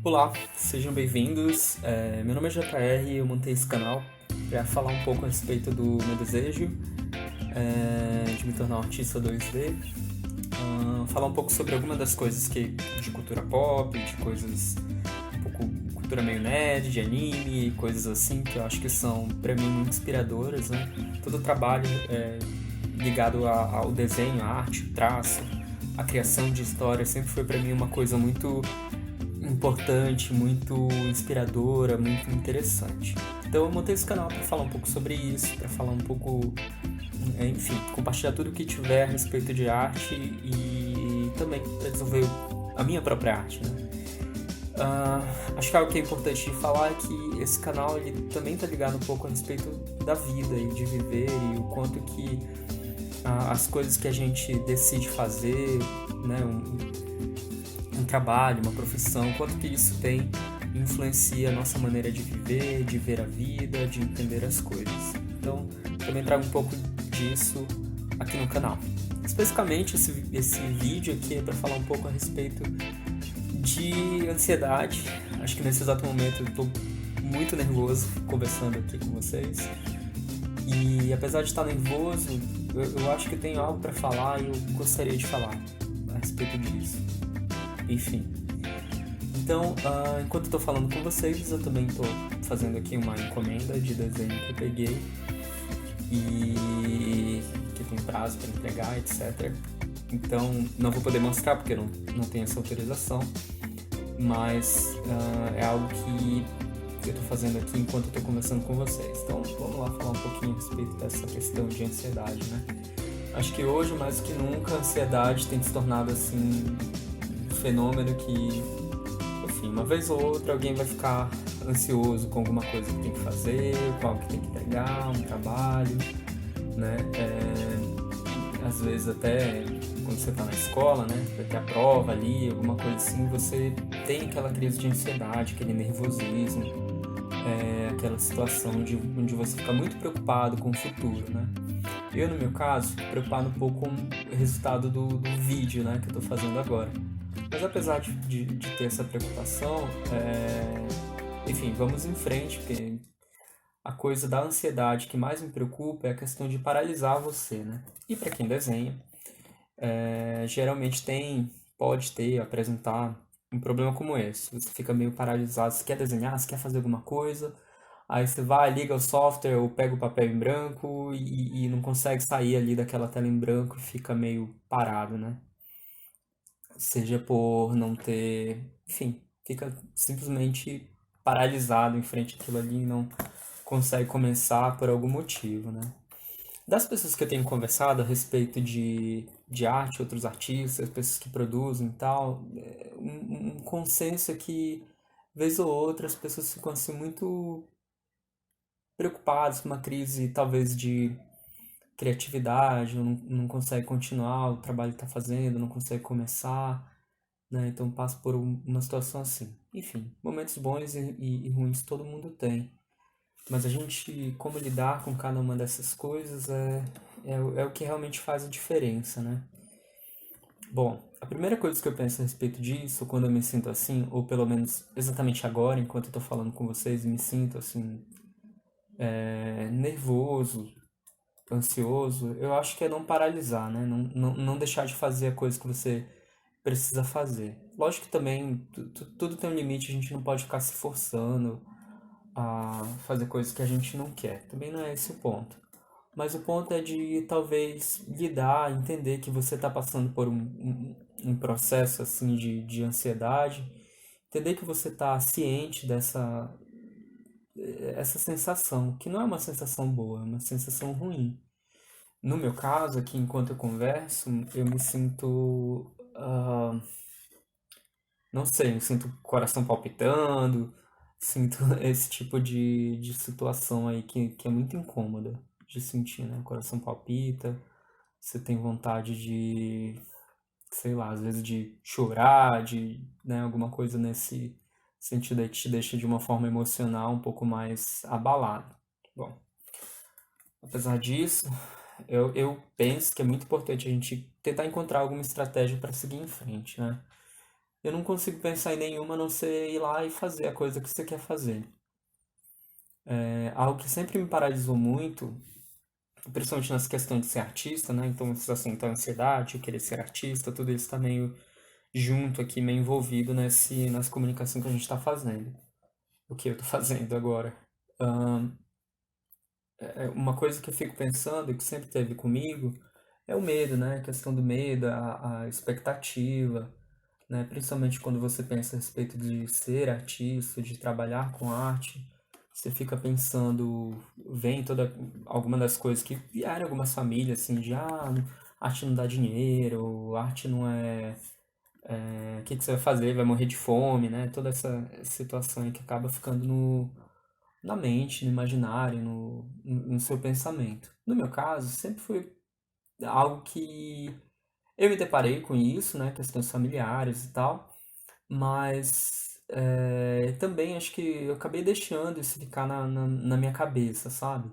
Olá, sejam bem-vindos. Meu nome é JR e eu montei esse canal para falar um pouco a respeito do meu desejo de me tornar um artista 2D, falar um pouco sobre algumas das coisas de cultura pop, de coisas um pouco cultura meio nerd, de anime, coisas assim que eu acho que são para mim muito inspiradoras, né? Todo o trabalho ligado ao desenho, à arte, o traço, a criação de história sempre foi para mim uma coisa muito importante, muito inspiradora, muito interessante. Então eu montei esse canal para falar um pouco sobre isso, para falar um pouco, enfim, compartilhar tudo o que tiver a respeito de arte e também para desenvolver a minha própria arte, né? Acho que algo que é importante de falar é que esse canal ele também está ligado um pouco a respeito da vida e de viver e o quanto que as coisas que a gente decide fazer, né, um trabalho, uma profissão, quanto que isso influencia a nossa maneira de viver, de ver a vida, de entender as coisas. Então, também trago um pouco disso aqui no canal. Especificamente, esse vídeo aqui é para falar um pouco a respeito de ansiedade. Acho que nesse exato momento eu estou muito nervoso conversando aqui com vocês. E apesar de estar nervoso, eu acho que tenho algo para falar e eu gostaria de falar a respeito disso. Enfim. Então, enquanto eu estou falando com vocês, eu também estou fazendo aqui uma encomenda de desenho que eu peguei e que tem prazo para entregar, etc. Então, não vou poder mostrar porque eu não tenho essa autorização, mas é algo que eu estou fazendo aqui enquanto eu estou conversando com vocês. Então, vamos lá falar um pouquinho a respeito dessa questão de ansiedade, né? Acho que hoje, mais do que nunca, a ansiedade tem se tornado, assim, um fenômeno que, enfim, uma vez ou outra alguém vai ficar ansioso com alguma coisa que tem que fazer, com algo que tem que entregar, um trabalho, né? Às vezes até quando você está na escola, né? Vai ter a prova ali, alguma coisa assim, você tem aquela crise de ansiedade, aquele nervosismo, aquela situação onde você fica muito preocupado com o futuro, né? Eu, no meu caso, fico preocupado um pouco com o resultado do vídeo, né, que eu tô fazendo agora. Mas apesar de ter essa preocupação, enfim, vamos em frente, porque a coisa da ansiedade que mais me preocupa é a questão de paralisar você, né? E para quem desenha, geralmente apresentar um problema como esse. Você fica meio paralisado, você quer desenhar, você quer fazer alguma coisa, aí você vai, liga o software ou pega o papel em branco e não consegue sair ali daquela tela em branco e fica meio parado, né? Seja por não ter... Enfim, fica simplesmente paralisado em frente àquilo ali e não consegue começar por algum motivo, né? Das pessoas que eu tenho conversado a respeito de arte, outros artistas, pessoas que produzem e tal, um consenso é que, vez ou outra, as pessoas ficam assim muito preocupadas com uma crise, talvez, de criatividade, não consegue continuar o trabalho que está fazendo, não consegue começar, né? Então passa por uma situação assim. Enfim, momentos bons e ruins todo mundo tem. Mas a gente, como lidar com cada uma dessas coisas é o que realmente faz a diferença, né? Bom, a primeira coisa que eu penso a respeito disso, quando eu me sinto assim, ou pelo menos exatamente agora, enquanto eu tô falando com vocês, me sinto assim, nervoso, ansioso, eu acho que é não paralisar, né? Não deixar de fazer a coisa que você precisa fazer. Lógico que também tudo tem um limite, a gente não pode ficar se forçando a fazer coisas que a gente não quer. Também não é esse o ponto. Mas o ponto é de talvez lidar, entender que você está passando por um processo assim de ansiedade, entender que você está ciente essa sensação, que não é uma sensação boa, é uma sensação ruim. No meu caso, aqui enquanto eu converso, eu me sinto, não sei, eu sinto o coração palpitando, sinto esse tipo de situação aí que é muito incômoda de sentir, né? O coração palpita, você tem vontade de, sei lá, às vezes de chorar, né, alguma coisa nesse sentido aí que te deixa de uma forma emocional um pouco mais abalado. Bom, apesar disso, eu penso que é muito importante a gente tentar encontrar alguma estratégia para seguir em frente, né? eu não consigo pensar em nenhuma a não ser ir lá e fazer a coisa que você quer fazer. Algo que sempre me paralisou muito, principalmente nessa questão de ser artista, né? Então, assim, a ansiedade, querer ser artista, tudo isso tá meio junto aqui, meio envolvido nessa comunicação que a gente está fazendo. O que eu tô fazendo agora. Uma coisa que eu fico pensando, e que sempre teve comigo, é o medo, né? A questão do medo, a expectativa, né? Principalmente quando você pensa a respeito de ser artista, de trabalhar com arte, você fica pensando, vem alguma das coisas que vieram em algumas famílias, assim, de arte não dá dinheiro, arte não o que que você vai fazer? Vai morrer de fome, né? Toda essa situação aí que acaba ficando na mente, no imaginário, no seu pensamento. No meu caso, sempre foi algo que eu me deparei com isso, né? Questões familiares e tal, mas também acho que eu acabei deixando isso ficar na minha cabeça, sabe?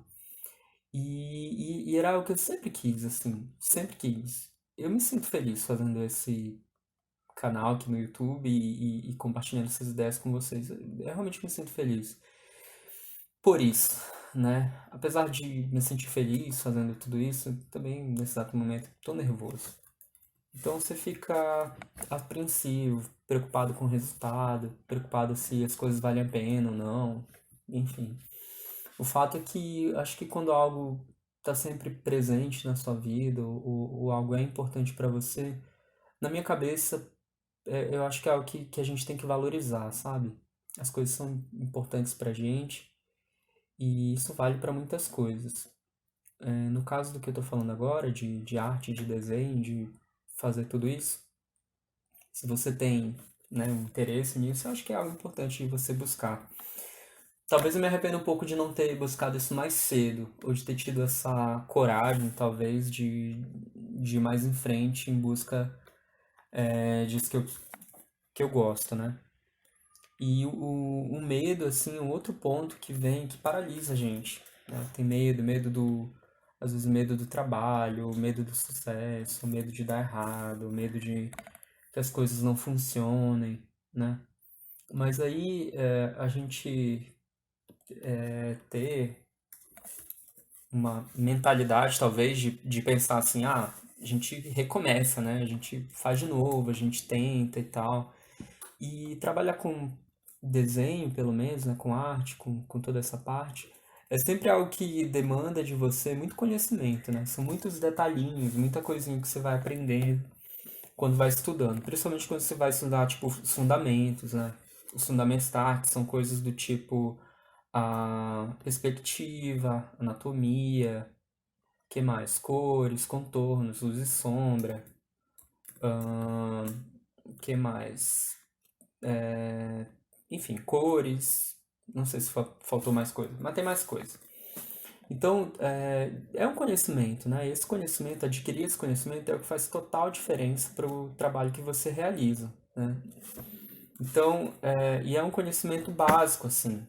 E era algo que eu sempre quis, assim, sempre quis. Eu me sinto feliz fazendo esse canal aqui no YouTube e compartilhando essas ideias com vocês. Eu realmente me sinto feliz por isso, né? Apesar de me sentir feliz fazendo tudo isso, também nesse exato momento tô nervoso. Então você fica apreensivo, preocupado com o resultado, preocupado se as coisas valem a pena ou não, enfim. O fato é que acho que quando algo está sempre presente na sua vida, ou algo é importante para você, na minha cabeça, eu acho que é algo que a gente tem que valorizar, sabe? As coisas são importantes pra gente e isso vale para muitas coisas. No caso do que eu tô falando agora, de arte, de desenho, de fazer tudo isso, se você tem, né, um interesse nisso, eu acho que é algo importante de você buscar. Talvez eu me arrependa um pouco de não ter buscado isso mais cedo, ou de ter tido essa coragem, talvez, de ir mais em frente em busca disso que eu gosto, né? E o medo, assim, um outro ponto que vem, que paralisa a gente, né? Tem às vezes medo do trabalho, medo do sucesso, medo de dar errado, medo de que as coisas não funcionem, né? Mas aí a gente ter uma mentalidade, talvez, de pensar assim, a gente recomeça, né? A gente faz de novo, a gente tenta e tal. E trabalhar com desenho, pelo menos, né? Com arte, com toda essa parte, é sempre algo que demanda de você muito conhecimento, né? São muitos detalhinhos, muita coisinha que você vai aprendendo quando vai estudando. Principalmente quando você vai estudar, tipo, os fundamentos, né? Os fundamentos da arte são coisas do tipo a perspectiva, anatomia, que mais? Cores, contornos, luz e sombra. Que mais? Enfim, cores. Não sei se faltou mais coisa, mas tem mais coisa. Então, é um conhecimento, né? Esse conhecimento, adquirir esse conhecimento é o que faz total diferença para o trabalho que você realiza, né? Então, e é um conhecimento básico, assim.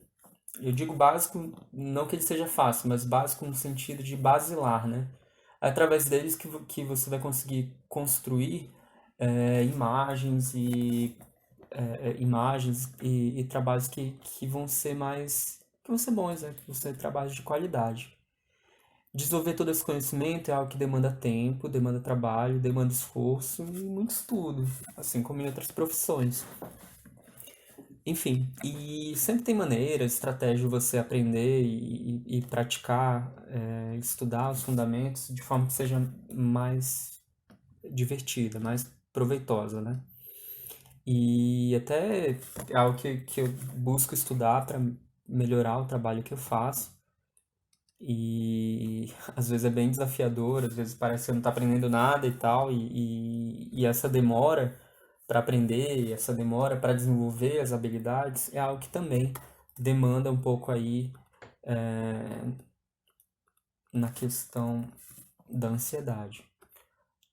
Eu digo básico, não que ele seja fácil, mas básico no sentido de basilar, né? É através deles que você vai conseguir construir imagens e trabalhos que vão ser que vão ser bons, né? Que vão ser trabalhos de qualidade. Desenvolver todo esse conhecimento é algo que demanda tempo, demanda trabalho, demanda esforço e muito estudo, assim como em outras profissões. Enfim, e sempre tem maneiras, estratégias de você aprender e praticar, estudar os fundamentos de forma que seja mais divertida, mais proveitosa, né? E até é algo que eu busco estudar para melhorar o trabalho que eu faço. E às vezes é bem desafiador, às vezes parece que você não está aprendendo nada e tal, e essa demora para aprender, essa demora para desenvolver as habilidades é algo que também demanda um pouco aí na questão da ansiedade,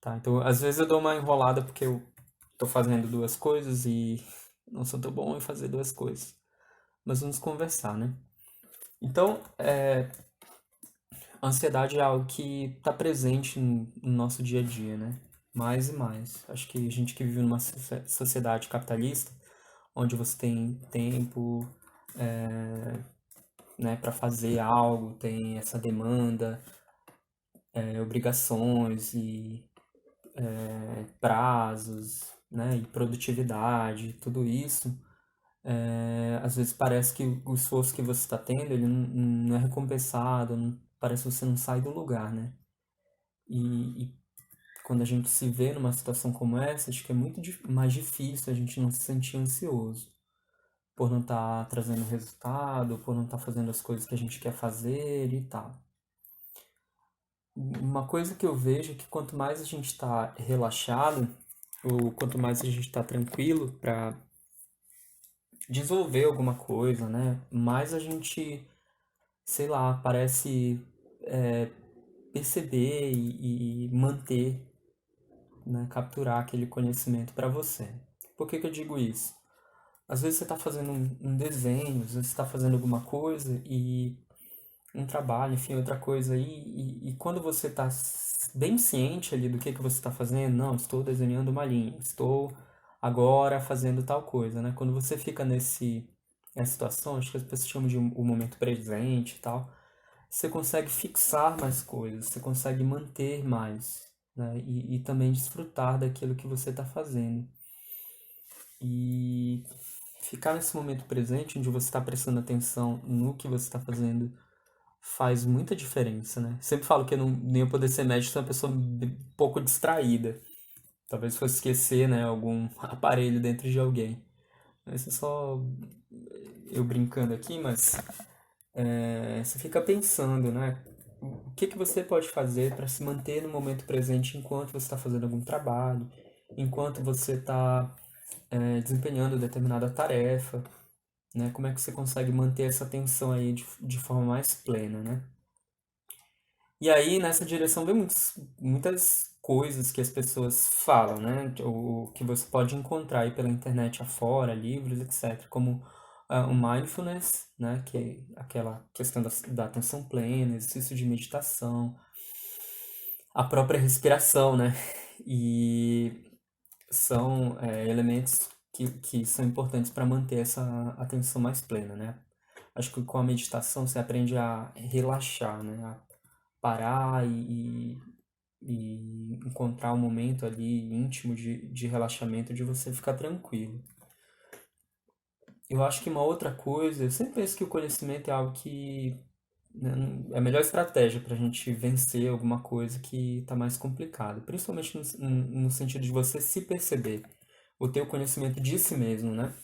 tá? Então, às vezes eu dou uma enrolada porque eu tô fazendo duas coisas e não sou tão bom em fazer duas coisas. Mas vamos conversar, né? Então, a ansiedade é algo que está presente no nosso dia a dia, né? mais e mais. Acho que a gente que vive numa sociedade capitalista, onde você tem tempo, né, para fazer algo, tem essa demanda, obrigações e prazos, né, e produtividade, tudo isso, às vezes parece que o esforço que você está tendo, ele não é recompensado, parece que você não sai do lugar, né? E quando a gente se vê numa situação como essa, acho que é muito mais difícil a gente não se sentir ansioso por não estar trazendo resultado, por não estar fazendo as coisas que a gente quer fazer e tal. Uma coisa que eu vejo é que quanto mais a gente está relaxado, ou quanto mais a gente está tranquilo para desenvolver alguma coisa, né? Mais a gente, sei lá, parece perceber e manter, né? Capturar aquele conhecimento para você. Por que que eu digo isso? Às vezes você está fazendo um desenho, às vezes você está fazendo alguma coisa e um trabalho, enfim, outra coisa aí, e quando você está bem ciente ali do que você está fazendo, não, estou desenhando uma linha, estou agora fazendo tal coisa, né? Quando você fica nessa situação, acho que as pessoas chamam de o momento presente e tal, você consegue fixar mais coisas, você consegue manter mais, né? E também desfrutar daquilo que você está fazendo. E ficar nesse momento presente, onde você está prestando atenção no que você está fazendo, faz muita diferença, né? Sempre falo que eu não, nem eu poder ser médico, sou uma pessoa um pouco distraída. Talvez fosse esquecer, né, algum aparelho dentro de alguém. Isso é só eu brincando aqui, mas você fica pensando, né? O que que você pode fazer para se manter no momento presente enquanto você está fazendo algum trabalho, enquanto você está desempenhando determinada tarefa, né? Como é que você consegue manter essa atenção aí de forma mais plena, né? E aí, nessa direção, vem muitas coisas que as pessoas falam, né? O que você pode encontrar aí pela internet afora, livros, etc. Como o mindfulness, né? Que é aquela questão da atenção plena, exercício de meditação, a própria respiração, né? E são elementos que são importantes para manter essa atenção mais plena, né? Acho que com a meditação você aprende a relaxar, né? A parar e encontrar um momento ali íntimo de relaxamento, de você ficar tranquilo. Eu acho que uma outra coisa, eu sempre penso que o conhecimento é algo que, né, é a melhor estratégia para a gente vencer alguma coisa que está mais complicada, principalmente no sentido de você se perceber, o teu conhecimento de si mesmo, né?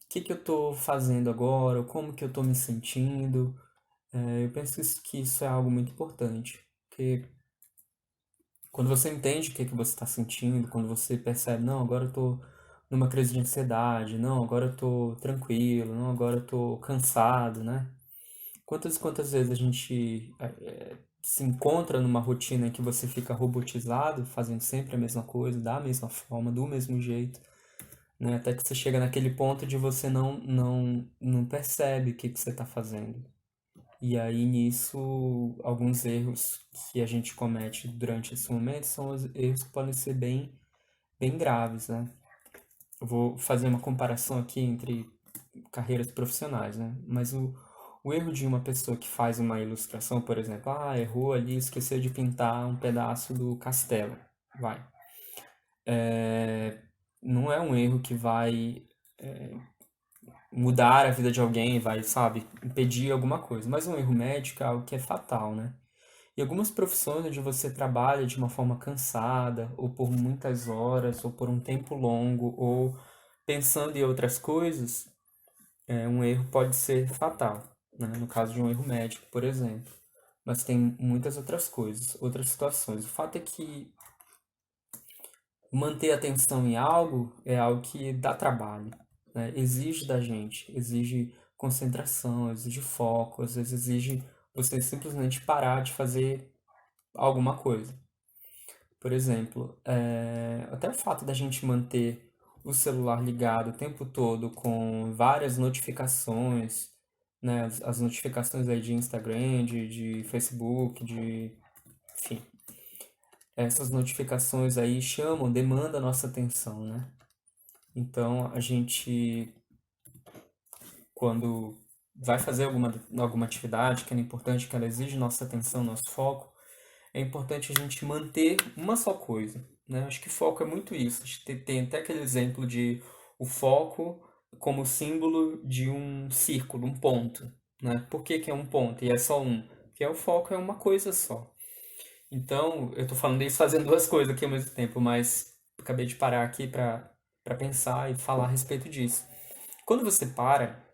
O que que eu estou fazendo agora, como que eu estou me sentindo. Eu penso que isso é algo muito importante, porque quando você entende o que que você está sentindo, quando você percebe, não, agora eu tô numa crise de ansiedade, não, agora eu tô tranquilo, não, agora eu tô cansado, né? Quantas e quantas vezes a gente se encontra numa rotina em que você fica robotizado, fazendo sempre a mesma coisa, da mesma forma, do mesmo jeito, né? Até que você chega naquele ponto de você não percebe o que que você está fazendo. E aí nisso, alguns erros que a gente comete durante esse momento são os erros que podem ser bem graves, né? Eu vou fazer uma comparação aqui entre carreiras profissionais, né? Mas o erro de uma pessoa que faz uma ilustração, por exemplo, errou ali, esqueceu de pintar um pedaço do castelo, vai. Não é um erro que vai mudar a vida de alguém, vai, sabe, impedir alguma coisa, mas um erro médico é algo que é fatal, né? E algumas profissões onde você trabalha de uma forma cansada, ou por muitas horas, ou por um tempo longo, ou pensando em outras coisas, um erro pode ser fatal, né? No caso de um erro médico, por exemplo. Mas tem muitas outras coisas, outras situações. O fato é que manter a atenção em algo é algo que dá trabalho, né? Exige da gente, exige concentração, exige foco, às vezes exige você simplesmente parar de fazer alguma coisa. Por exemplo, até o fato da gente manter o celular ligado o tempo todo com várias notificações, né? As notificações aí de Instagram, de Facebook, enfim, essas notificações aí chamam, demandam a nossa atenção, né? Então, a gente, quando vai fazer alguma atividade que é importante, que ela exige nossa atenção, nosso foco, é importante a gente manter uma só coisa, né? Acho que foco é muito isso. A gente tem até aquele exemplo de o foco como símbolo de um círculo, um ponto, né? Por que que é um ponto e é só um? Porque o foco é uma coisa só. Então, eu tô falando isso fazendo duas coisas aqui ao mesmo tempo, mas acabei de parar aqui para pensar e falar a respeito disso. Quando você para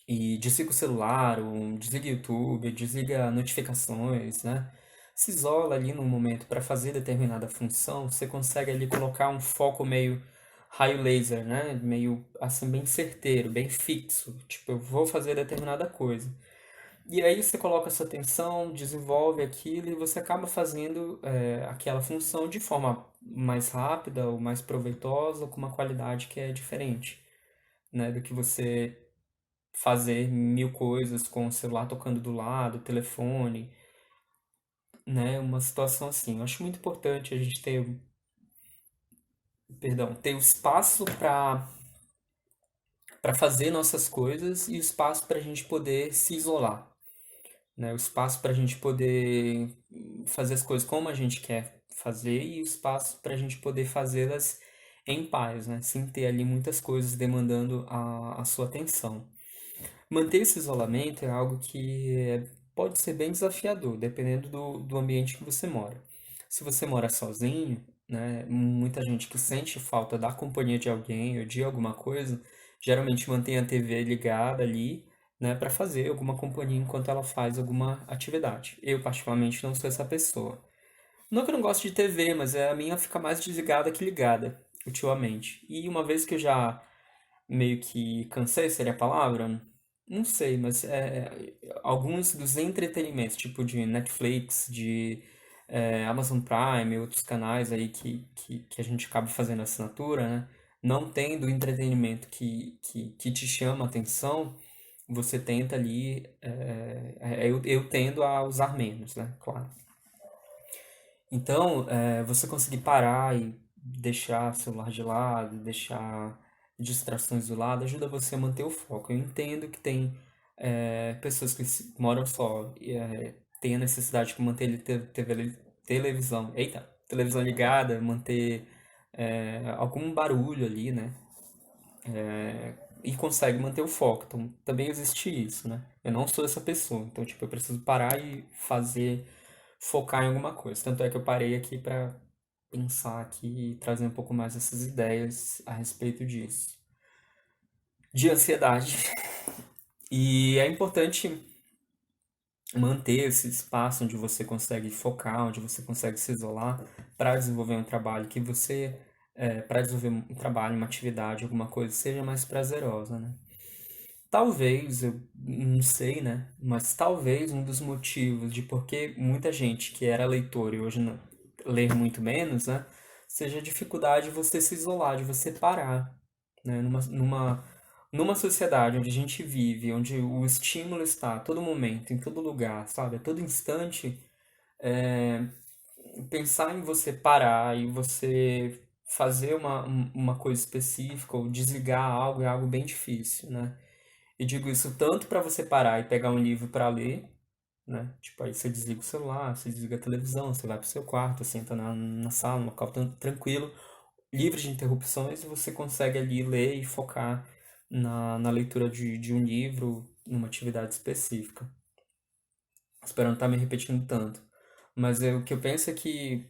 e desliga o celular, ou desliga o YouTube, desliga notificações, né? Se isola ali no momento para fazer determinada função, você consegue ali colocar um foco meio raio laser, né? Meio assim bem certeiro, bem fixo. Tipo, eu vou fazer determinada coisa. E aí você coloca sua atenção, desenvolve aquilo e você acaba fazendo aquela função de forma mais rápida ou mais proveitosa, ou com uma qualidade que é diferente, né? Do que você fazer mil coisas com o celular tocando do lado, telefone, né? Uma situação assim. Eu acho muito importante a gente ter, perdão, ter o espaço para fazer nossas coisas e o espaço para a gente poder se isolar, né? O espaço para a gente poder fazer as coisas como a gente quer fazer e o espaço para a gente poder fazê-las em paz, né? Sem ter ali muitas coisas demandando a sua atenção. Manter esse isolamento é algo que pode ser bem desafiador, dependendo do ambiente que você mora. Se você mora sozinho, né, muita gente que sente falta da companhia de alguém ou de alguma coisa, geralmente mantém a TV ligada ali, né, para fazer alguma companhia enquanto ela faz alguma atividade. Eu, particularmente, não sou essa pessoa. Não que eu não gosto de TV, mas a minha fica mais desligada que ligada, ultimamente. E uma vez que eu já meio que cansei, seria a palavra? Não sei, mas alguns dos entretenimentos, tipo de Netflix, de Amazon Prime, outros canais aí que a gente acaba fazendo assinatura, né? Não tendo o entretenimento que te chama a atenção, você tenta ali. Eu tendo a usar menos, né? Claro. Então, você conseguir parar e deixar o celular de lado, deixar distrações do lado, ajuda você a manter o foco. Eu entendo que tem pessoas que moram só e tem a necessidade de manter televisão ligada, manter algum barulho ali, né? E consegue manter o foco. Então, também existe isso, né? Eu não sou essa pessoa, então, tipo, eu preciso parar e fazer, focar em alguma coisa. Tanto é que eu parei aqui para pensar aqui e trazer um pouco mais essas ideias a respeito disso. De ansiedade. E é importante manter esse espaço onde você consegue focar, onde você consegue se isolar para desenvolver um trabalho que você, para desenvolver um trabalho, uma atividade, alguma coisa, seja mais prazerosa, né? Talvez, eu não sei, né? Mas talvez um dos motivos de por que muita gente que era leitor e hoje não, lê muito menos, né? Seja a dificuldade de você se isolar, de você parar, né? Numa sociedade onde a gente vive, onde o estímulo está a todo momento, em todo lugar, sabe? A todo instante, é, pensar em você parar e você fazer uma coisa específica ou desligar algo é algo bem difícil, né? E digo isso tanto para você parar e pegar um livro para ler, né? Tipo, aí você desliga o celular, você desliga a televisão, você vai pro seu quarto, senta na sala, num local tranquilo, livre de interrupções, e você consegue ali ler e focar na leitura de um livro, numa atividade específica. Espero não estar me repetindo tanto. Mas o que eu penso é que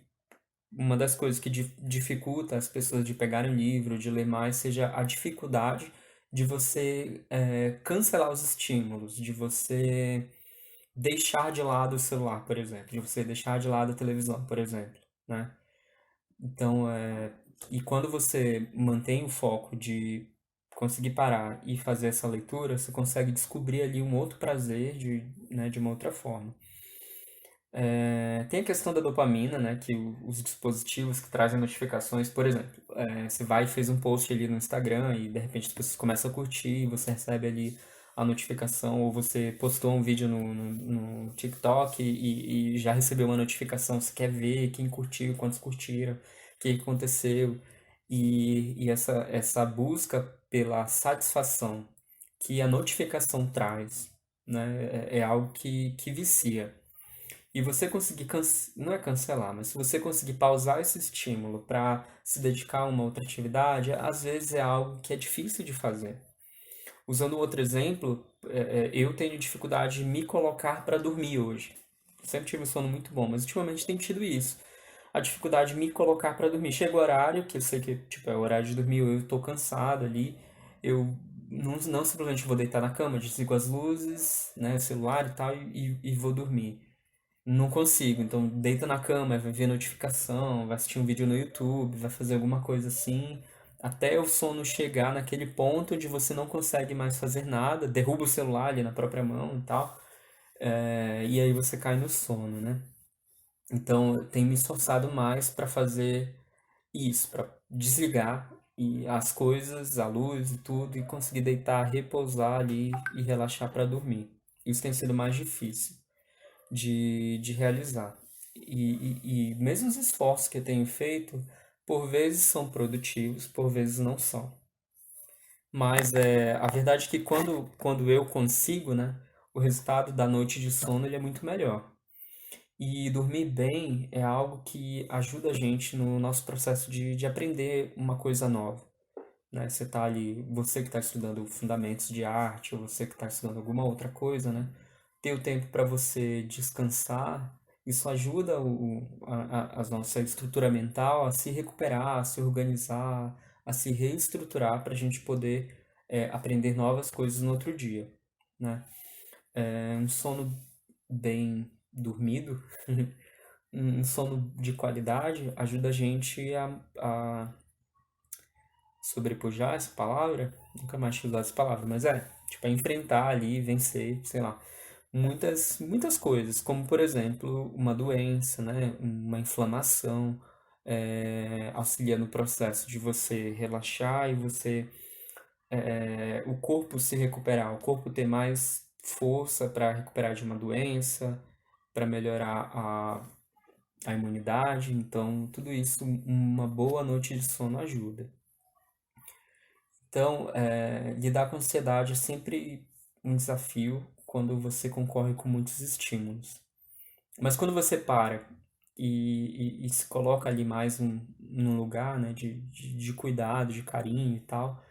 uma das coisas que dificulta as pessoas de pegarem um livro, de ler mais, seja a dificuldade de você cancelar os estímulos, de você deixar de lado o celular, por exemplo, de você deixar de lado a televisão, por exemplo, né? Então, e quando você mantém o foco de conseguir parar e fazer essa leitura, você consegue descobrir ali um outro prazer né, de uma outra forma. Tem a questão da dopamina, né? Que os dispositivos que trazem notificações, por exemplo, você vai e fez um post ali no Instagram e de repente as pessoas começam a curtir e você recebe ali a notificação, ou você postou um vídeo no TikTok e já recebeu uma notificação, você quer ver quem curtiu, quantos curtiram, o que aconteceu. E essa busca pela satisfação que a notificação traz, né, é algo que vicia. E você conseguir, não é cancelar, mas se você conseguir pausar esse estímulo para se dedicar a uma outra atividade, às vezes é algo que é difícil de fazer. Usando outro exemplo, eu tenho dificuldade de me colocar para dormir hoje. Sempre tive um sono muito bom, mas ultimamente tenho tido isso. A dificuldade de me colocar para dormir. Chega o horário, que eu sei que tipo, é o horário de dormir, eu tô cansado ali, eu não simplesmente vou deitar na cama, desligo as luzes, né, o celular e tal, e vou dormir. Não consigo, então deita na cama, vai ver notificação, vai assistir um vídeo no YouTube, vai fazer alguma coisa assim, até o sono chegar naquele ponto onde você não consegue mais fazer nada, derruba o celular ali na própria mão e tal, e aí você cai no sono, né? Então eu tenho me esforçado mais para fazer isso, para desligar e as coisas, a luz e tudo, e conseguir deitar, repousar ali e relaxar para dormir. Isso tem sido mais difícil de realizar. E mesmo os esforços que eu tenho feito, por vezes são produtivos, por vezes não são. Mas a verdade é que quando eu consigo, né, o resultado da noite de sono ele é muito melhor. E dormir bem é algo que ajuda a gente no nosso processo de aprender uma coisa nova, né? Você tá ali, você que está estudando fundamentos de arte, ou você que está estudando alguma outra coisa, né? Ter o tempo para você descansar, isso ajuda a nossa estrutura mental a se recuperar, a se organizar, a se reestruturar para a gente poder aprender novas coisas no outro dia, né? Um sono bem dormido, um sono de qualidade ajuda a gente a sobrepujar essa palavra, nunca mais tinha usado essa palavra, mas tipo, enfrentar ali, vencer, sei lá, muitas coisas, como por exemplo, uma doença, né, uma inflamação, auxilia no processo de você relaxar e você, o corpo se recuperar, o corpo ter mais força para recuperar de uma doença, para melhorar a imunidade, então tudo isso, uma boa noite de sono ajuda. Então, lidar com ansiedade é sempre um desafio quando você concorre com muitos estímulos. Mas quando você para e se coloca ali mais num lugar, né, de cuidado, de carinho e tal,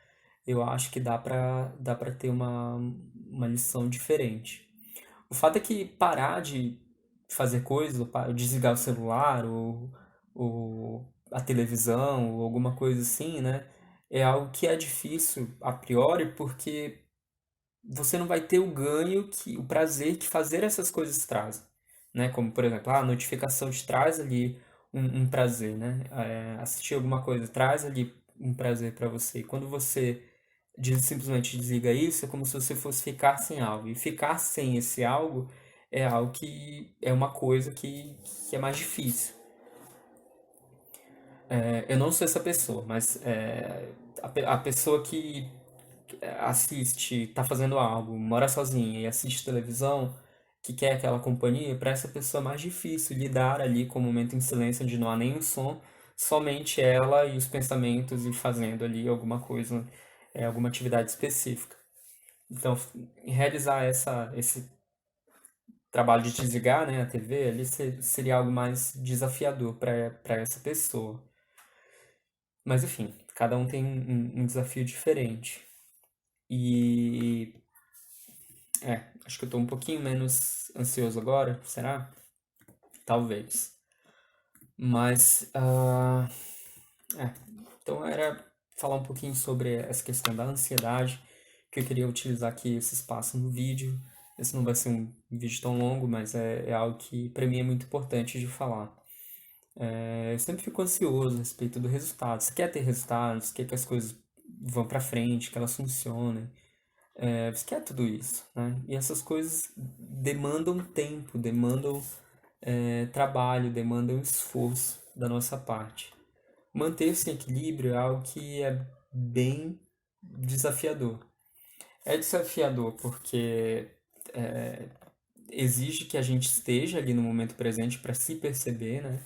eu acho que dá pra ter uma lição diferente. O fato é que parar de fazer coisas, ou desligar o celular, ou a televisão, ou alguma coisa assim, né? É algo que é difícil a priori, porque você não vai ter o ganho, o prazer que fazer essas coisas traz, né? Como, por exemplo, a notificação te traz ali um prazer, né? Assistir alguma coisa traz ali um prazer para você. E quando você simplesmente desliga isso, é como se você fosse ficar sem algo. E ficar sem esse algo é algo que é uma coisa que é mais difícil. Eu não sou essa pessoa, mas a pessoa que assiste, tá fazendo algo, mora sozinha e assiste televisão, que quer aquela companhia, para essa pessoa é mais difícil lidar ali com o momento em silêncio onde não há nenhum som, somente ela e os pensamentos e fazendo ali alguma coisa, alguma atividade específica. Então, realizar esse trabalho de desligar, né, a TV, ali seria algo mais desafiador para essa pessoa. Mas enfim, cada um tem um desafio diferente. E acho que eu tô um pouquinho menos ansioso agora, será? Talvez. Mas, é, então era falar um pouquinho sobre essa questão da ansiedade, que eu queria utilizar aqui esse espaço no vídeo. Esse não vai ser um vídeo tão longo, mas é algo que para mim é muito importante de falar. Eu sempre fico ansioso a respeito do resultado. Você quer ter resultados, quer que as coisas vão para frente, que elas funcionem. Você quer tudo isso, né? E essas coisas demandam tempo, demandam trabalho, demandam esforço da nossa parte. Manter esse equilíbrio é algo que é bem desafiador. É desafiador porque exige que a gente esteja ali no momento presente para se perceber, né?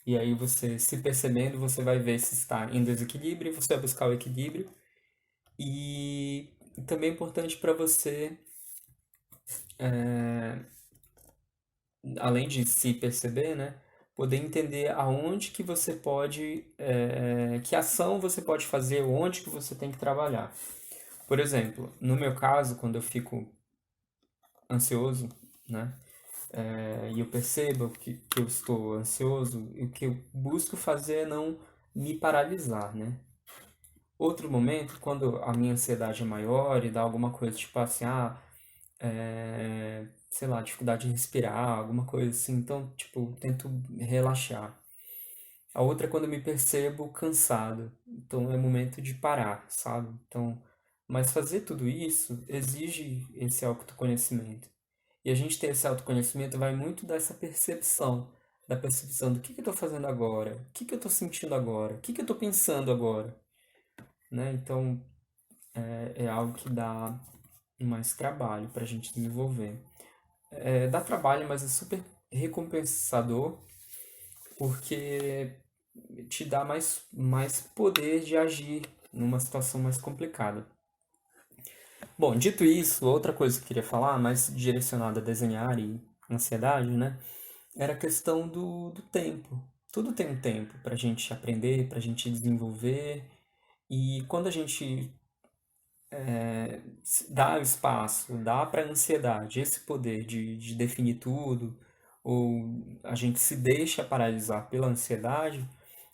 E aí você se percebendo, você vai ver se está em desequilíbrio, você vai buscar o equilíbrio. E também é importante para você, além de se perceber, né? Poder entender aonde que você pode, que ação você pode fazer, onde que você tem que trabalhar. Por exemplo, no meu caso, quando eu fico ansioso, né? E eu percebo que eu estou ansioso, e o que eu busco fazer é não me paralisar, né? Outro momento, quando a minha ansiedade é maior e dá alguma coisa tipo assim, sei lá, dificuldade de respirar, alguma coisa assim, então, tipo, tento relaxar. A outra é quando eu me percebo cansado, então é momento de parar, sabe? Então, mas fazer tudo isso exige esse autoconhecimento. E a gente ter esse autoconhecimento vai muito dessa percepção, da percepção do que eu estou fazendo agora, o que eu estou sentindo agora, o que eu estou pensando agora, né? Então, é algo que dá mais trabalho para a gente desenvolver. Dá trabalho, mas é super recompensador porque te dá mais poder de agir numa situação mais complicada. Bom, dito isso, outra coisa que eu queria falar, mais direcionada a desenhar e ansiedade, né? Era a questão do tempo. Tudo tem um tempo para a gente aprender, para a gente desenvolver. E quando a gente dá espaço, dá para a ansiedade esse poder de definir tudo, ou a gente se deixa paralisar pela ansiedade,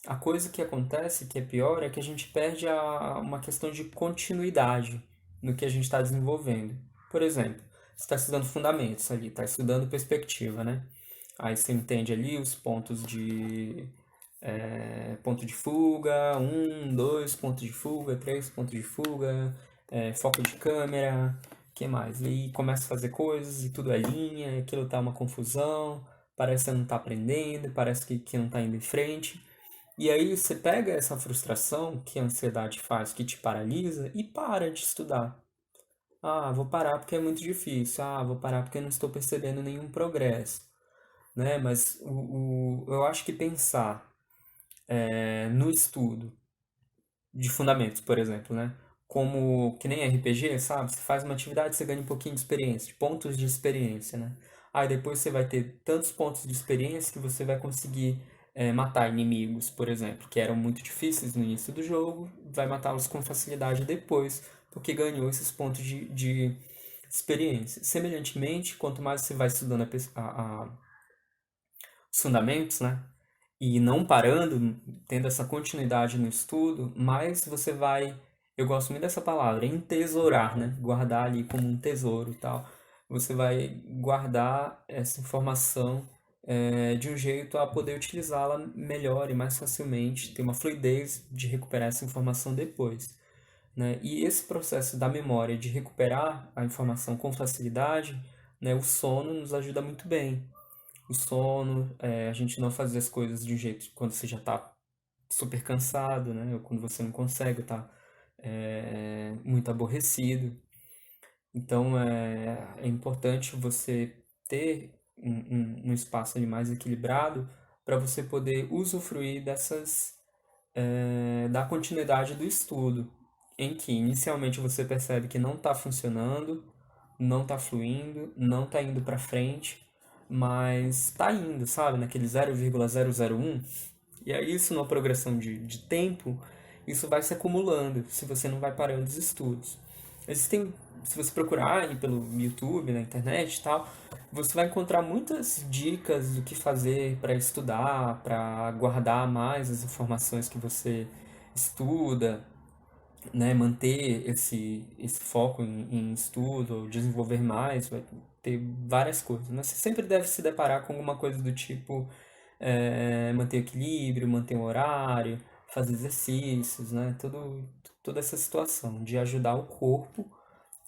a coisa que acontece, que é pior, é que a gente perde uma questão de continuidade no que a gente está desenvolvendo. Por exemplo, você está estudando fundamentos ali, está estudando perspectiva, né? Aí você entende ali os pontos de ponto de fuga, um, dois pontos de fuga, três pontos de fuga, foco de câmera, que mais? E começa a fazer coisas e tudo é linha, e aquilo tá uma confusão, parece que você não tá aprendendo, parece que não tá indo em frente. E aí você pega essa frustração que a ansiedade faz, que te paralisa, e para de estudar. Ah, vou parar porque é muito difícil. Ah, vou parar porque eu não estou percebendo nenhum progresso, né? Mas eu acho que pensar no estudo de fundamentos, por exemplo, né? Como que nem RPG, sabe? Você faz uma atividade, você ganha um pouquinho de experiência, de pontos de experiência, né? Aí depois você vai ter tantos pontos de experiência que você vai conseguir matar inimigos, por exemplo, que eram muito difíceis no início do jogo, vai matá-los com facilidade depois, porque ganhou esses pontos de experiência. Semelhantemente, quanto mais você vai estudando os fundamentos, né? E não parando, tendo essa continuidade no estudo, mais você vai, eu gosto muito dessa palavra, entesourar, né? Guardar ali como um tesouro e tal. Você vai guardar essa informação de um jeito a poder utilizá-la melhor e mais facilmente, ter uma fluidez de recuperar essa informação depois, né? E esse processo da memória de recuperar a informação com facilidade, né? O sono nos ajuda muito bem, o sono, a gente não fazer as coisas de um jeito quando você já está super cansado, né? Ou quando você não consegue, tá muito aborrecido. Então é importante você ter um espaço ali mais equilibrado para você poder usufruir da continuidade do estudo, em que inicialmente você percebe que não está funcionando, não está fluindo, não está indo para frente, mas está indo, sabe, naquele 0,001. E aí isso numa progressão de tempo, isso vai se acumulando, se você não vai parando os estudos. Existem, se você procurar aí pelo YouTube, na internet e tal, você vai encontrar muitas dicas do que fazer para estudar, para guardar mais as informações que você estuda, né? Manter esse foco em estudo, desenvolver mais, vai ter várias coisas. Mas você sempre deve se deparar com alguma coisa do tipo manter o equilíbrio, manter o horário, fazer exercícios, né? Toda essa situação de ajudar o corpo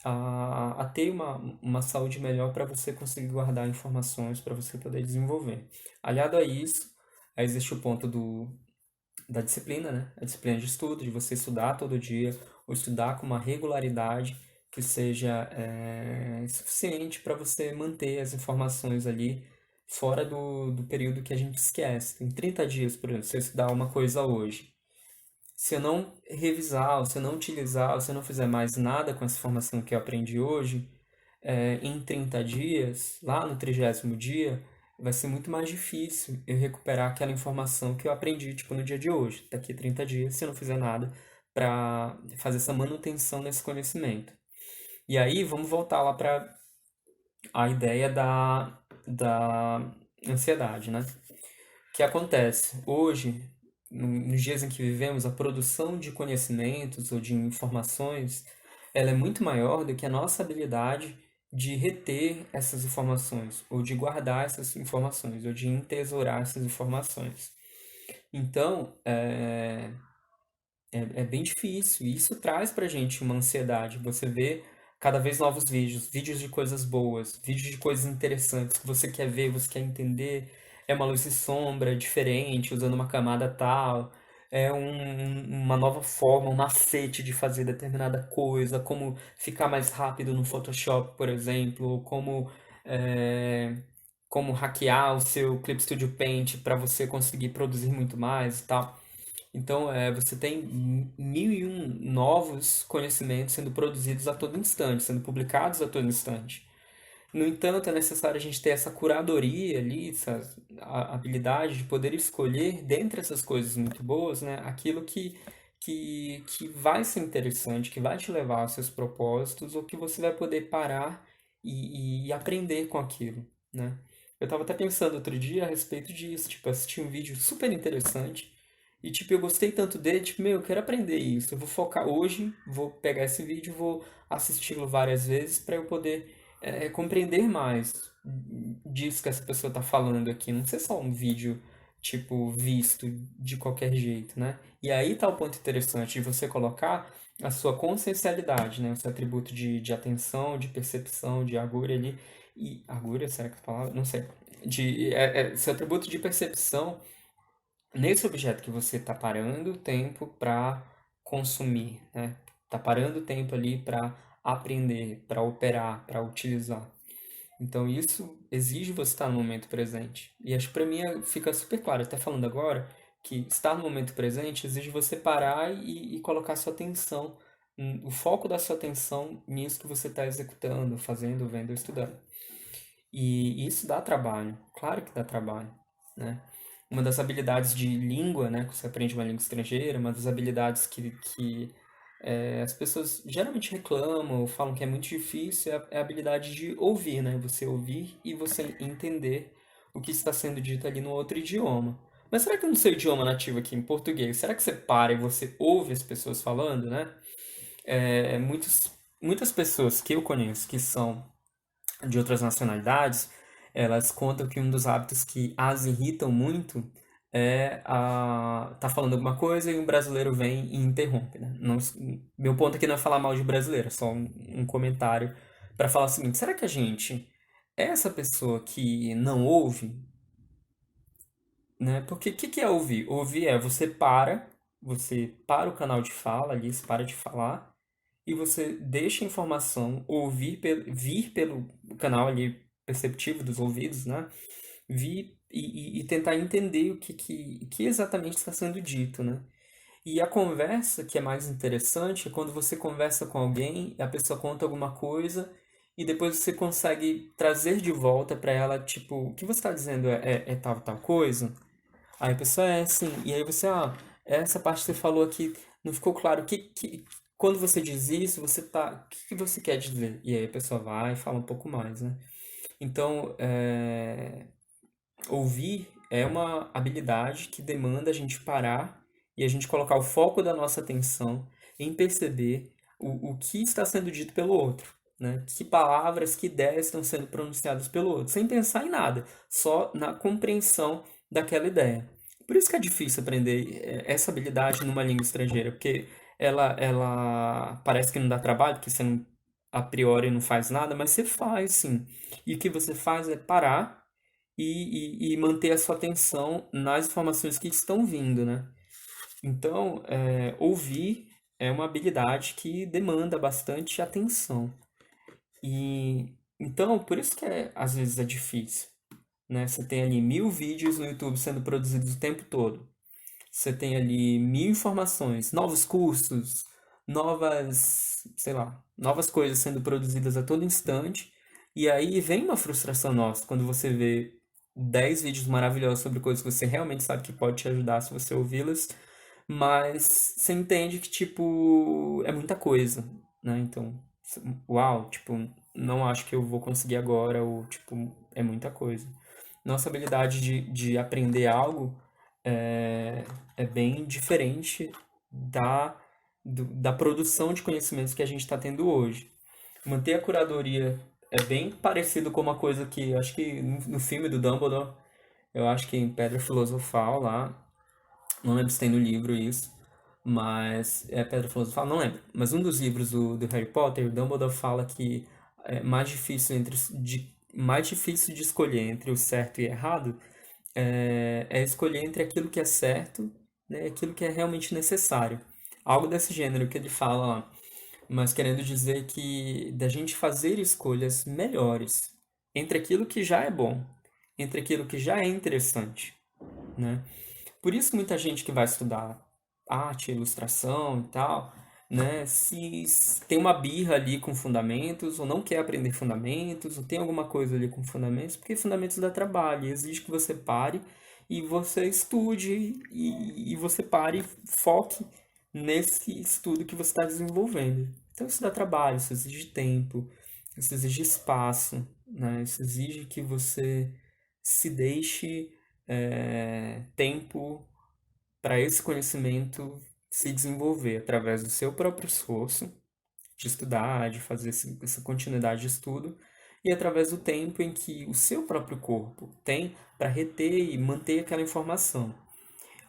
a ter uma saúde melhor para você conseguir guardar informações, para você poder desenvolver. Aliado a isso, aí existe o ponto da disciplina, né? A disciplina de estudo, de você estudar todo dia, ou estudar com uma regularidade, que seja suficiente para você manter as informações ali fora do período que a gente esquece. Tem 30 dias, por exemplo, se eu estudar uma coisa hoje. Se eu não revisar, ou se eu não utilizar, ou se eu não fizer mais nada com essa informação que eu aprendi hoje, em 30 dias, lá no 30º dia, vai ser muito mais difícil eu recuperar aquela informação que eu aprendi, tipo, no dia de hoje, daqui a 30 dias, se eu não fizer nada para fazer essa manutenção desse conhecimento. E aí, vamos voltar lá para a ideia da ansiedade, né? O que acontece? Hoje, nos dias em que vivemos, a produção de conhecimentos ou de informações, ela é muito maior do que a nossa habilidade de reter essas informações, ou de guardar essas informações, ou de entesourar essas informações. Então, é bem difícil. E isso traz pra gente uma ansiedade. Você vê cada vez novos vídeos, vídeos de coisas boas, vídeos de coisas interessantes que você quer ver, você quer entender. É uma luz e sombra diferente, usando uma camada tal. É uma nova forma, um macete de fazer determinada coisa, como ficar mais rápido no Photoshop, por exemplo, ou é, como hackear o seu Clip Studio Paint para você conseguir produzir muito mais e tal. Então, você tem mil e um novos conhecimentos sendo produzidos a todo instante, sendo publicados a todo instante. No entanto, é necessário a gente ter essa curadoria ali, essa habilidade de poder escolher, dentre essas coisas muito boas, né, aquilo que vai ser interessante, que vai te levar aos seus propósitos, ou que você vai poder parar e aprender com aquilo, né? Eu estava até pensando outro dia a respeito disso, tipo, assisti um vídeo super interessante e, tipo, eu gostei tanto dele, tipo, meu, eu quero aprender isso. Eu vou focar hoje, vou pegar esse vídeo, vou assisti-lo várias vezes para eu poder compreender mais disso que essa pessoa está falando aqui. Não ser só um vídeo, tipo, visto de qualquer jeito, né? E aí tá o ponto interessante de você colocar a sua consciencialidade, né? O seu atributo de atenção, de percepção, de agúria ali. E agúria, será que é a palavra? Não sei. Seu atributo de percepção nesse objeto que você está parando o tempo para consumir, né? Tá parando o tempo ali para aprender, para operar, para utilizar. Então isso exige você estar no momento presente. E acho que para mim fica super claro, até falando agora, que estar no momento presente exige você parar e colocar sua atenção, o foco da sua atenção nisso que você está executando, fazendo, vendo, estudando. E isso dá trabalho, claro que dá trabalho, né? Uma das habilidades de língua, né, que você aprende uma língua estrangeira, uma das habilidades que as pessoas geralmente reclamam ou falam que é muito difícil é a habilidade de ouvir, né? Você ouvir e você entender o que está sendo dito ali no outro idioma. Mas será que no seu idioma nativo aqui em português, será que você para e você ouve as pessoas falando, né? Muitas pessoas que eu conheço que são de outras nacionalidades, elas contam que um dos hábitos que as irritam muito é tá falando alguma coisa e um brasileiro vem e interrompe, né? Não, meu ponto aqui não é falar mal de brasileiro, é só um comentário para falar o seguinte: será que a gente é essa pessoa que não ouve, né? Porque o que é ouvir? Ouvir é você para o canal de fala ali, você para de falar e você deixa a informação vir pelo canal ali perceptivo dos ouvidos, né? Vir e tentar entender o que exatamente está sendo dito, né? E a conversa que é mais interessante é quando você conversa com alguém, a pessoa conta alguma coisa e depois você consegue trazer de volta para ela, tipo, o que você está dizendo é tal, tal coisa? Aí a pessoa é assim, e aí você, essa parte que você falou aqui não ficou claro. Quando você diz isso, o que você quer dizer? E aí a pessoa vai e fala um pouco mais, né? Então, ouvir é uma habilidade que demanda a gente parar e a gente colocar o foco da nossa atenção em perceber o que está sendo dito pelo outro, né? Que palavras, que ideias estão sendo pronunciadas pelo outro, sem pensar em nada, só na compreensão daquela ideia. Por isso que é difícil aprender essa habilidade numa língua estrangeira, porque ela parece que não dá trabalho, porque você não, a priori não faz nada, mas você faz sim. E o que você faz é parar e manter a sua atenção nas informações que estão vindo, né? Então, ouvir é uma habilidade que demanda bastante atenção. E então, por isso que às vezes é difícil, né? Você tem ali 1.000 vídeos no YouTube sendo produzidos o tempo todo. Você tem ali 1.000 informações, novos cursos, novas, sei lá, novas coisas sendo produzidas a todo instante. E aí vem uma frustração nossa quando você vê 10 vídeos maravilhosos sobre coisas que você realmente sabe que pode te ajudar se você ouvi-las, mas você entende que, tipo, é muita coisa, né? Então, uau, tipo, não acho que eu vou conseguir agora, ou, tipo, é muita coisa. Nossa habilidade de aprender algo é, é bem diferente da, da produção de conhecimentos que a gente está tendo hoje. Manter a curadoria é bem parecido com uma coisa que, acho que no filme do Dumbledore, eu acho que em Pedra Filosofal lá, não lembro se tem no livro isso, mas é Pedra Filosofal, não lembro. Mas um dos livros do Harry Potter, o Dumbledore fala que é mais difícil de escolher entre o certo e errado é escolher entre aquilo que é certo, né, e aquilo que é realmente necessário. Algo desse gênero que ele fala lá, mas querendo dizer que da gente fazer escolhas melhores entre aquilo que já é bom, entre aquilo que já é interessante, né? Por isso que muita gente que vai estudar arte, ilustração e tal, né, se tem uma birra ali com fundamentos, ou não quer aprender fundamentos, ou tem alguma coisa ali com fundamentos, porque fundamentos dá trabalho, e exige que você pare e você estude e você pare e foque nesse estudo que você está desenvolvendo. Então isso dá trabalho, isso exige tempo, isso exige espaço, né? Isso exige que você se deixe tempo para esse conhecimento se desenvolver através do seu próprio esforço, de estudar, de fazer essa continuidade de estudo, e através do tempo em que o seu próprio corpo tem para reter e manter aquela informação.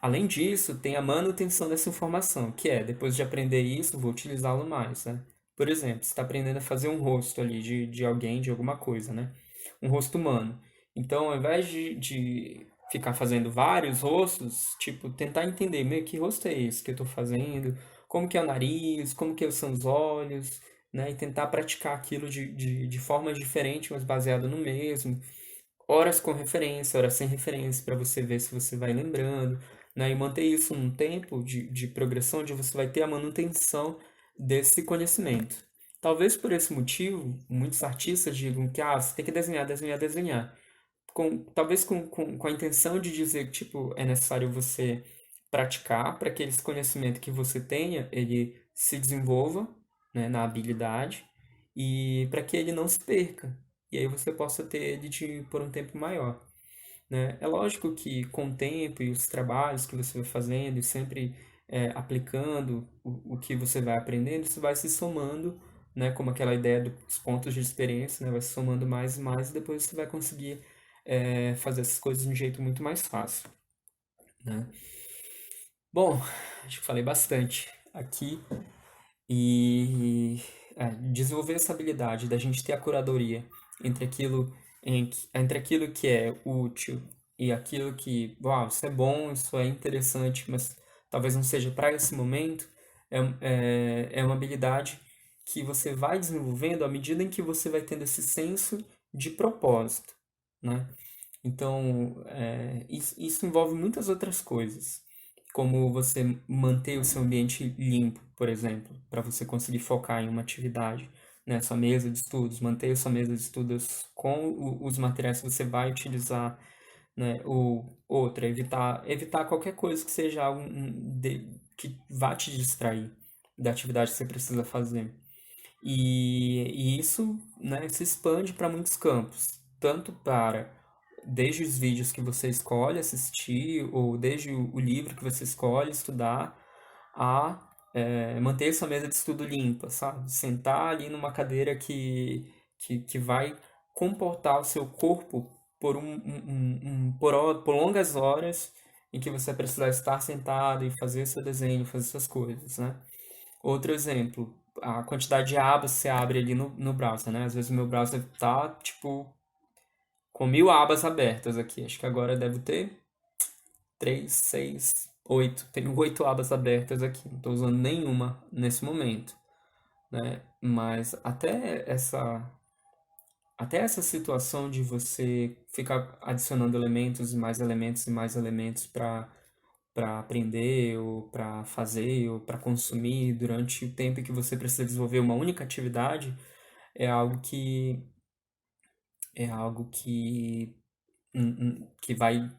Além disso, tem a manutenção dessa informação, que é, depois de aprender isso, vou utilizá-lo mais, né? Por exemplo, você está aprendendo a fazer um rosto ali de alguém, de alguma coisa, né? Um rosto humano. Então, ao invés de ficar fazendo vários rostos, tipo, tentar entender, meio que rosto é esse que eu estou fazendo, como que é o nariz, como que são os olhos, né? E tentar praticar aquilo de formas diferentes, mas baseado no mesmo horas com referência, horas sem referência, para você ver se você vai lembrando, né? E manter isso num tempo de progressão onde você vai ter a manutenção desse conhecimento. Talvez por esse motivo, muitos artistas digam que você tem que desenhar, desenhar, desenhar. Talvez com a intenção de dizer que tipo, é necessário você praticar para que esse conhecimento que você tenha, ele se desenvolva, né, na habilidade e para que ele não se perca. E aí você possa ter ele por um tempo maior, né? É lógico que com o tempo e os trabalhos que você vai fazendo e sempre aplicando o que você vai aprendendo, isso vai se somando, né? Como aquela ideia dos pontos de experiência, né? Vai se somando mais e mais e depois você vai conseguir fazer essas coisas de um jeito muito mais fácil, né? Bom, acho que falei bastante aqui e desenvolver essa habilidade da gente ter a curadoria entre entre aquilo que é útil e aquilo que, uau, isso é bom, isso é interessante, mas talvez não seja para esse momento, é uma habilidade que você vai desenvolvendo à medida em que você vai tendo esse senso de propósito, né? Então, isso envolve muitas outras coisas, como você manter o seu ambiente limpo, por exemplo, para você conseguir focar em uma atividade, né? Sua mesa de estudos, manter sua mesa de estudos com os materiais que você vai utilizar, né? Ou outra, evitar qualquer coisa que seja algo que vá te distrair da atividade que você precisa fazer. E isso, né, se expande para muitos campos, tanto para desde os vídeos que você escolhe assistir, ou desde o livro que você escolhe estudar, a manter sua mesa de estudo limpa, sabe? Sentar ali numa cadeira que vai comportar o seu corpo por, por longas horas em que você vai precisar estar sentado e fazer seu desenho, fazer suas coisas, né? Outro exemplo, a quantidade de abas que você abre ali no browser, né? Às vezes o meu browser tá, tipo, com 1.000 abas abertas aqui. Acho que agora deve ter 3, 6, Tenho 8 abas abertas aqui, não estou usando nenhuma nesse momento, né? Mas até essa situação de você ficar adicionando elementos e mais elementos para aprender ou para fazer ou para consumir durante o tempo que você precisa desenvolver uma única atividade é algo que é algo que vai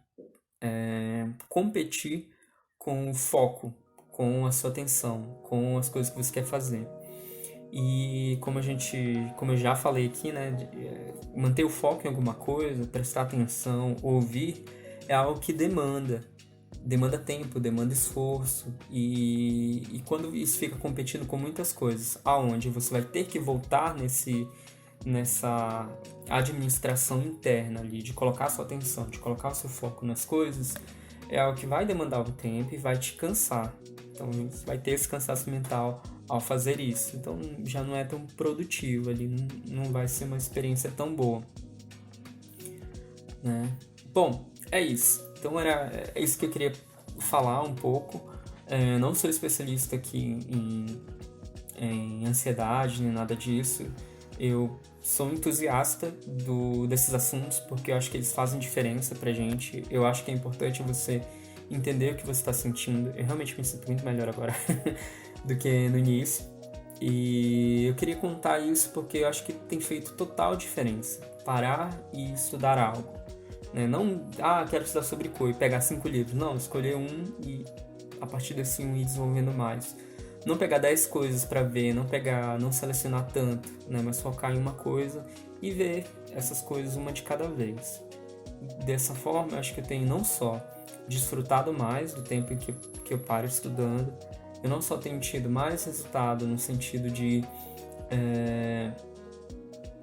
competir com o foco, com a sua atenção, com as coisas que você quer fazer. E como eu já falei aqui, né, manter o foco em alguma coisa, prestar atenção, ouvir, é algo que demanda tempo, demanda esforço, e quando isso fica competindo com muitas coisas, aonde você vai ter que voltar nessa administração interna ali, de colocar sua atenção, de colocar o seu foco nas coisas, é algo que vai demandar um tempo e vai te cansar. Então você vai ter esse cansaço mental ao fazer isso. Então já não é tão produtivo ali, não vai ser uma experiência tão boa, né? Bom, é isso. Então é isso que eu queria falar um pouco. Não sou especialista aqui em ansiedade nem nada disso. Eu sou um entusiasta desses assuntos porque eu acho que eles fazem diferença pra gente. Eu acho que é importante você entender o que você está sentindo. Eu realmente me sinto muito melhor agora do que no início. E eu queria contar isso porque eu acho que tem feito total diferença. Parar e estudar algo. Né? Não, quero estudar sobre cor e pegar 5 livros. Não, escolher um e a partir desse um ir desenvolvendo mais. Não pegar 10 coisas para ver, não selecionar tanto, né? Mas focar em uma coisa e ver essas coisas uma de cada vez. Dessa forma, eu acho que eu tenho não só desfrutado mais do tempo que eu paro estudando, eu não só tenho tido mais resultado no sentido de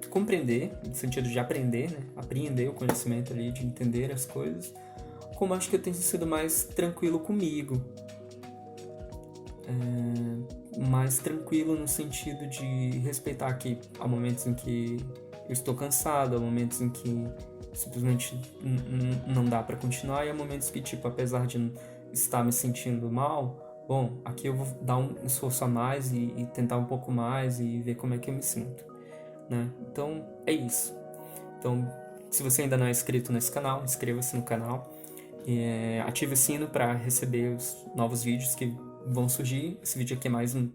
compreender, no sentido de aprender, né? Apreender o conhecimento ali, de entender as coisas, como acho que eu tenho sido mais tranquilo comigo. Mais tranquilo no sentido de respeitar que há momentos em que eu estou cansado, há momentos em que simplesmente não dá para continuar, e há momentos que, tipo, apesar de estar me sentindo mal, bom, aqui eu vou dar um esforço a mais e tentar um pouco mais e ver como é que eu me sinto, né? Então, é isso. Então, se você ainda não é inscrito nesse canal, inscreva-se no canal e ative o sino para receber os novos vídeos que vão surgir. Esse vídeo aqui é mais um